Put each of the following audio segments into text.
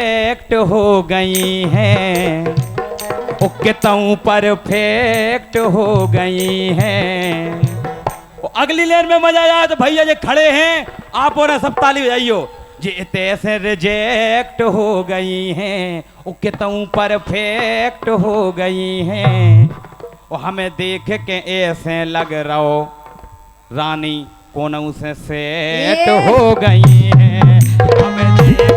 Act हो गई हैं, कितों परफेक्ट हो गई हैं। अगली लेन में मजा आया तो भैया जो खड़े हैं आप और सब ताली बजाइयो। जे ऐसे रिजेक्ट हो गई हैं, वो कितों परफेक्ट हो गई हैं। और हमें देख के ऐसे लग रहो रानी कोनों से सेट हो गई हैं। हमें देख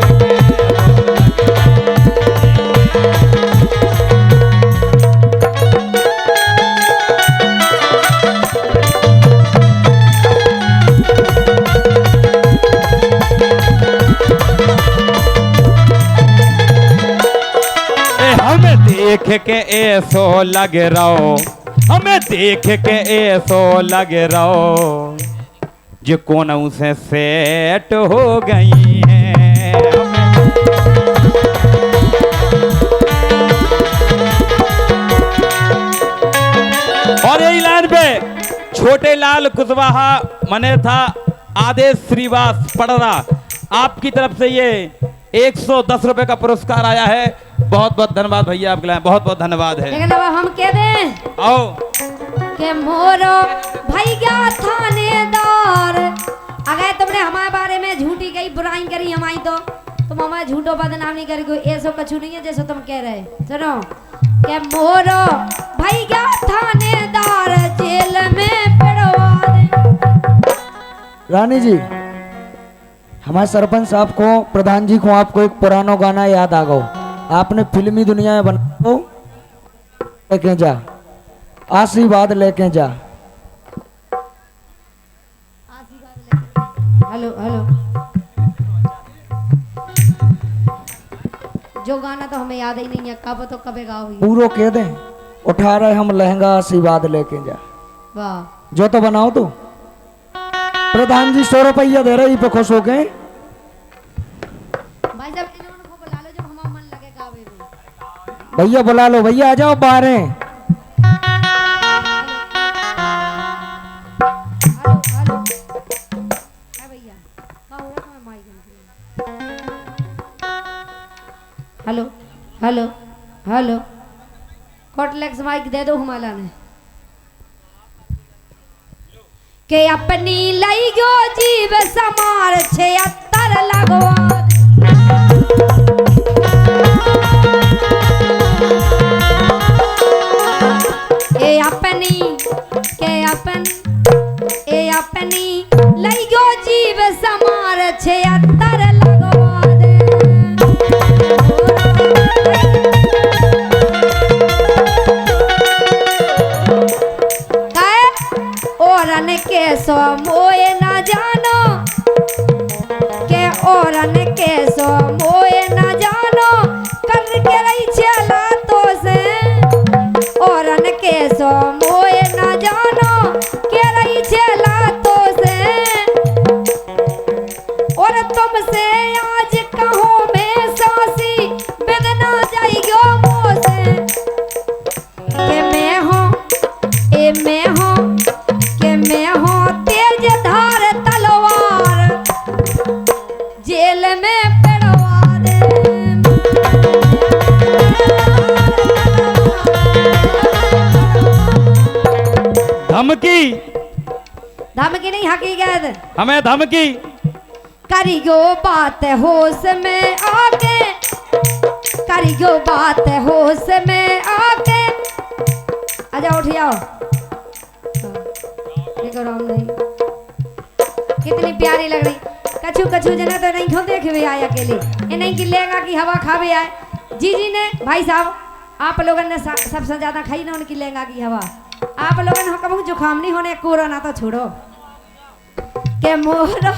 देख के ऐसो लग रहो, हमें देख के ऐसो लग रहो जो कोनों से सेट हो गई हैं। और यही लाइन पे छोटे लाल कुशवाहा मने था आदेश श्रीवास पड़रा, आपकी तरफ से ये 110 रुपए का पुरस्कार आया है। बहुत बहुत धन्यवाद भैया, आपके लिए बहुत बहुत धन्यवाद है। लेकिन अब हम कह दें आओ के मोरो भैया थानेदार, अगर तुमने हमारे बारे में झूठी गई बुराई करी हमारी तो तुम हमारे झूठो बदनाम नहीं करेगी। ऐसा कछु नहीं है जैसे तुम कह रहे। सुनो के मोरो भैया थानेदार जेल में पड़वा दे। रानी जी, हमारे सरपंच साहब को, प्रधान जी को आपको एक पुराना गाना याद आ गया। आपने फिल्मी दुनिया में बना लेके जा, आशीर्वाद लेके जा। हेलो हेलो, जो गाना तो हमें याद ही नहीं है, कब तो कब गाओगी। पूरो कह दे, उठा रहे हम लहंगा आशीर्वाद लेके जा। वाह, जो तो बनाओ तो। प्रधान जी 100 रुपया दे रहे पे खुश हो गए। भाई साहब इन्होंने को बुला लो जब हमारा मन लगे गावे में। भैया बुला लो, भैया आ जाओ बाहर हैं। हेलो हेलो, है भैया का हो रहा है माइक। हेलो हेलो हेलो, कॉटलेक्स माइक दे दो हमारा ने के अपनी लई गो जीव समार 76 लगवा ए अपनी अपनी लई गो जीव समार 76 लगवा दे। औरन के सो मोए ना जानो के औरन के सो मोए ना जानो कर के रही चला तो से। औरन के सो मोए ना जानो के रही चला तो से। और तुमसे आज कहो मैं सासी बिगना जाइयो मोसे के मैं हूँ ए मैं हूँ मैं हूँ तेज धार तलवार जेल में पड़वा दे। धमकी धमकी नहीं हकीकत, हमें धमकी करियो बात होश में आके, करियो बात होश में आके। आजा उठ जाओ, नहीं कितनी प्यारी लग रही। कछु कछु जना तो नहीं क्यों देखे हुए आए अकेले, ये नहीं कि लेगा कि हवा खावे आए। जी जी ने भाई साहब आप लोगों ने सबसे ज्यादा खाई ना उनकी लेगा की हवा। आप लोगों ने कभी जुकाम नहीं होने, कोरोना तो छोड़ो के मोरो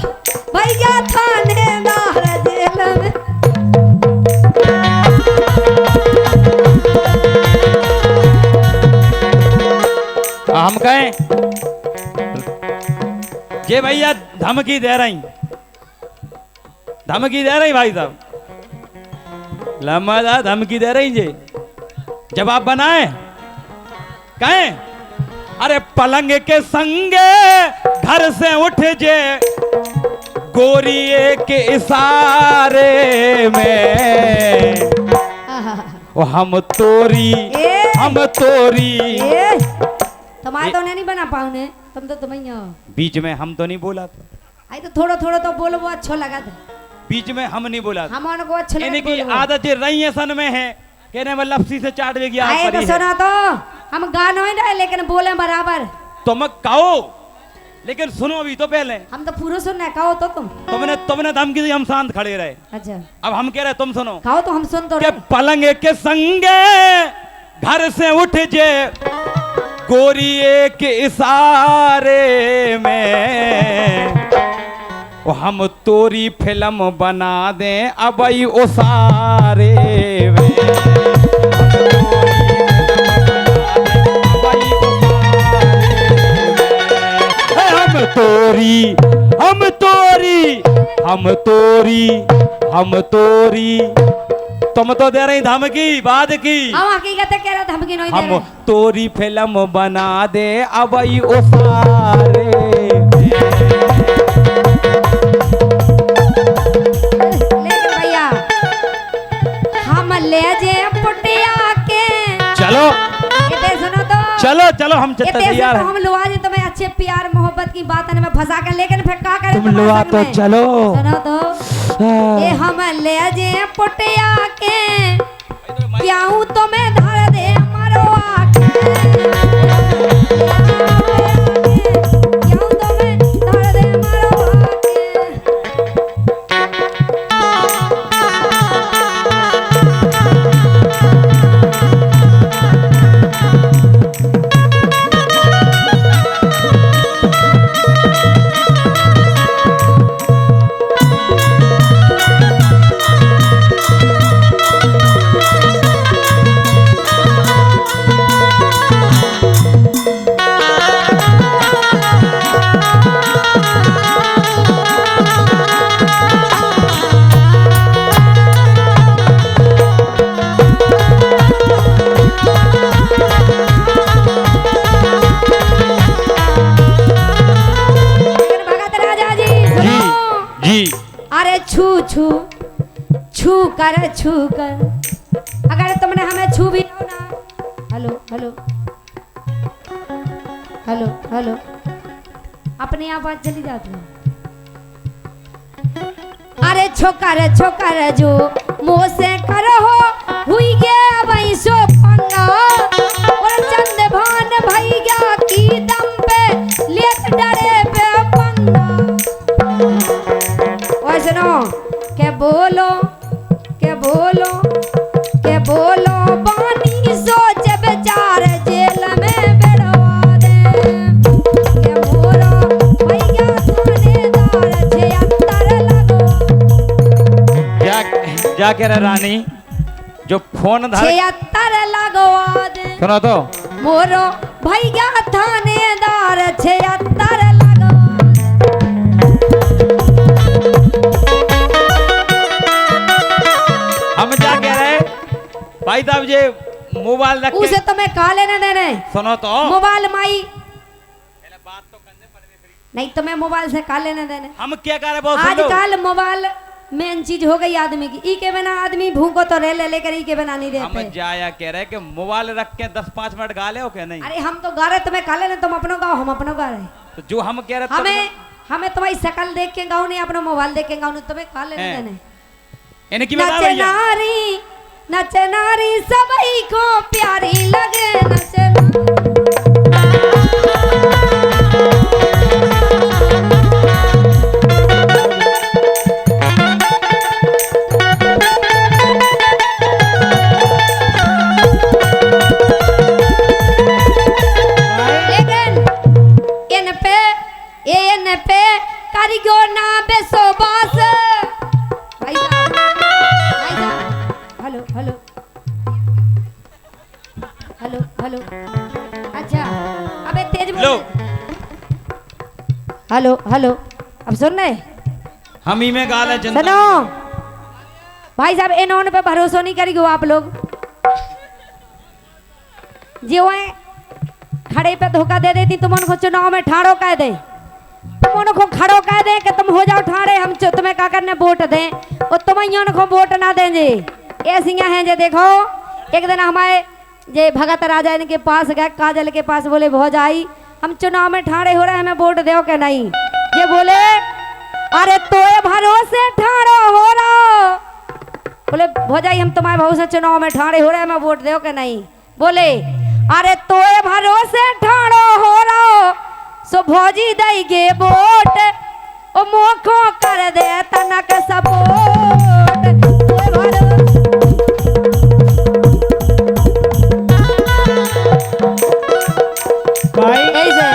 भैया थानेदार जेल में। हम कहें ये भैया धमकी दे रही, धमकी दे रही भाई साहब, लम्बा धमकी दे रही जी। जवाब बनाए कहें अरे पलंग के संगे घर से उठ जे गोरी के इशारे में आहा। ओ हम तोरी ए। हम तोरी। ए, तुम्हारे तो नहीं बना पाऊने, तुम तो ही हो। बीच में हम तो नहीं बोला था, आई तो थोड़ा थोड़ा तो बोलो, वो अच्छा लगा था। बीच में हम नहीं बोला था। हम उनको अच्छा लगा इनकी बोलो। आदत ये रही है सन में है, कहने में लपसी से चाट देगी आप आए तो परी है। सुना तो हम गाना ही रहे लेकिन बोले बराबर। तुम कहो लेकिन सुनो अभी तो पहले। हम तो पूरा सुनना है, कहो तो तुम। तुमने धमकी दी, हम शांत खड़े रहे। अच्छा अब हम कह रहे तुम सुनो। कहो तो हम सुन तो के रहे। पलंग के संगे घर से उठ जे गोरी के इशारे में ओ हम तोरी फिल्म बना दें अबई उसारे में। हम तोरी हम तोरी हम तोरी हम तोरी। तुम तो दे रही धमकी बाद की, हम हकीकत कह रहा धमकी नहीं दे हम रहे। तोरी फिल्म बना दे अबई उसारे। लेकिन भैया हम ले जे पुटिया के। चलो इतने सुनो तो। चलो चलो हम इतने से तैयार तो हैं। हम लुआ जी तुम्हें अच्छे प्यार मोहब्बत की बात में फंसा कर, लेकिन फिर क्या करें तुम तुम्हारे लुआ संग तो में? चलो। सुनो तो ये हाँ। हम ले जे पुटिया के प्याऊ तो मैं धर दे मारो आके। प्याऊ तो मैं धर दे मारो आके। लेकिन भगत राजा जी जी सुनो। जी अरे छू छू छू कर अगर तुमने हमें छू भी लो ना। हेलो हेलो हेलो हेलो अपने आप बात चली जाती है। अरे छोकर जो मुँह से करो हुई गया भाई सो पंगा और चंद भान भैया की दम पे लेत डरे पे पंगा। और सुनो के बोलो बानी सोच बेचारे जेल में बेड़वा दे। के मोरो भैया थानेदार 76 लगवा। क्या कह रहे रानी जो फोन धर 76 लगवा दे। सुनो तो मोरो भैया थानेदार 76 लगवा। हम क्या कह रहे भाई साहब ये मोबाइल रख उसे के तुम्हें कहा लेने देने सुनो तो मोबाइल माई नहीं, तुम्हें मोबाइल से कहा लेने देने। हम क्या कह रहे बहुत सुन लो। आजकल मोबाइल मेन चीज हो गई आदमी की। ई के बिना आदमी भूखो तो रह ले, लेकर ई के बिना नहीं हम रहते। जाया कह रहे कि मोबाइल रख के 10-5 मिनट गा ले हो क्या नहीं। अरे हम तो गा रहे, तुम्हें कहा लेने, तुम अपनों गाओ हम अपनों गा रहे। तो जो हम कह रहे हमें तुम्हारी शकल देख के गाओ नहीं, अपना मोबाइल देख के गाओ नहीं, तुम्हें कहा लेने हैं। देने। इन्हें की बता भैया नच नारी सबई को प्यारी लगे नच लेकिन इन पे कारीगर ना बेसोबास। भाई साहब हेलो हेलो हेलो हेलो अच्छा अबे तेज बोल। लो। हेलो हेलो अब सुन रहे हम ही में गाल है जनता सुनो भाई साहब, इन्होंने पे भरोसा नहीं करेंगे आप लोग। जो है खड़े पे धोखा दे देती तुम उनको चुनाव में ठाड़ो कह दे। तुम उनको खड़ो कह दे कि तुम हो जाओ ठाड़े, हम तुम्हें क्या करने वोट दें, और तुम उनको वोट ना देंगे। ऐसी हैं जे देखो, एक दिन हमारे जे भगत राजा इनके पास गए, काजल के पास, बोले भौजाई हम चुनाव में ठाड़े हो रहे हैं, हमें वोट दो कि नहीं। ये बोले अरे तोए भरोसे ठाड़ो हो रहा, बोले भौजाई हम तुम्हारे भरोसे चुनाव में ठाड़े हो रहे हैं, हमें वोट दो कि नहीं। बोले अरे तोए भरोसे ठाड़ो हो रहा, सो भौजी देगे वोट, ओ मोखो कर दे तनक सपोर्ट। तोए भरोसे भाई ऐसे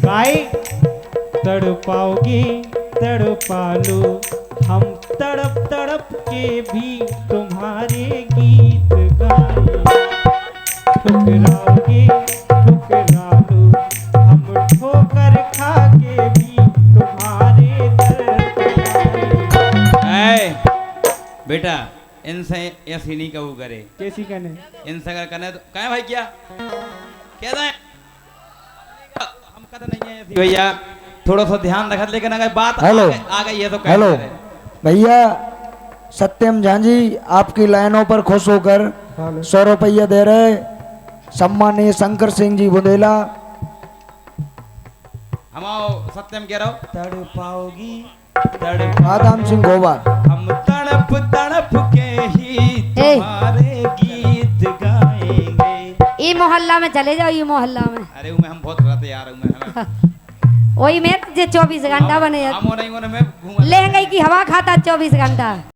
भाई तड़पाओगी तड़पालो, हम तड़प तड़प के भी तुम्हारे गीत गाए। ठुकराओगे ठुकरा लो, हम ठोकर खा के भी तुम्हारे दर्द गाए। ऐ बेटा इनसे ऐसी नहीं कहू करे, कैसी कहने? इनसे अगर करने तो कहें भाई क्या कह रहे हैं, हम कहते नहीं है ऐसी भैया, थोड़ा सा ध्यान रखत, लेकिन अगर बात हेलो। आ गई है तो कह हेलो रहे। भैया, सत्यम झांझी आपकी लाइनों पर खुश होकर 100 रुपया दे रहे सम्मानीय शंकर सिंह जी बुंदेला। हम आओ सत्यम कह रहा हूँ, तड़पाओगी आदाम सिंह गोवा। हम तड़प तड़प के ही तुम्हारे गीत गाएंगे। ई मोहल्ला में चले जाओ, ये मोहल्ला में, अरे उमे हम बहुत रहते यार, उमे हमें वही में जे 24 घंटा बने हम नहीं में घूम लहंगाई की हवा खाता 24 घंटा।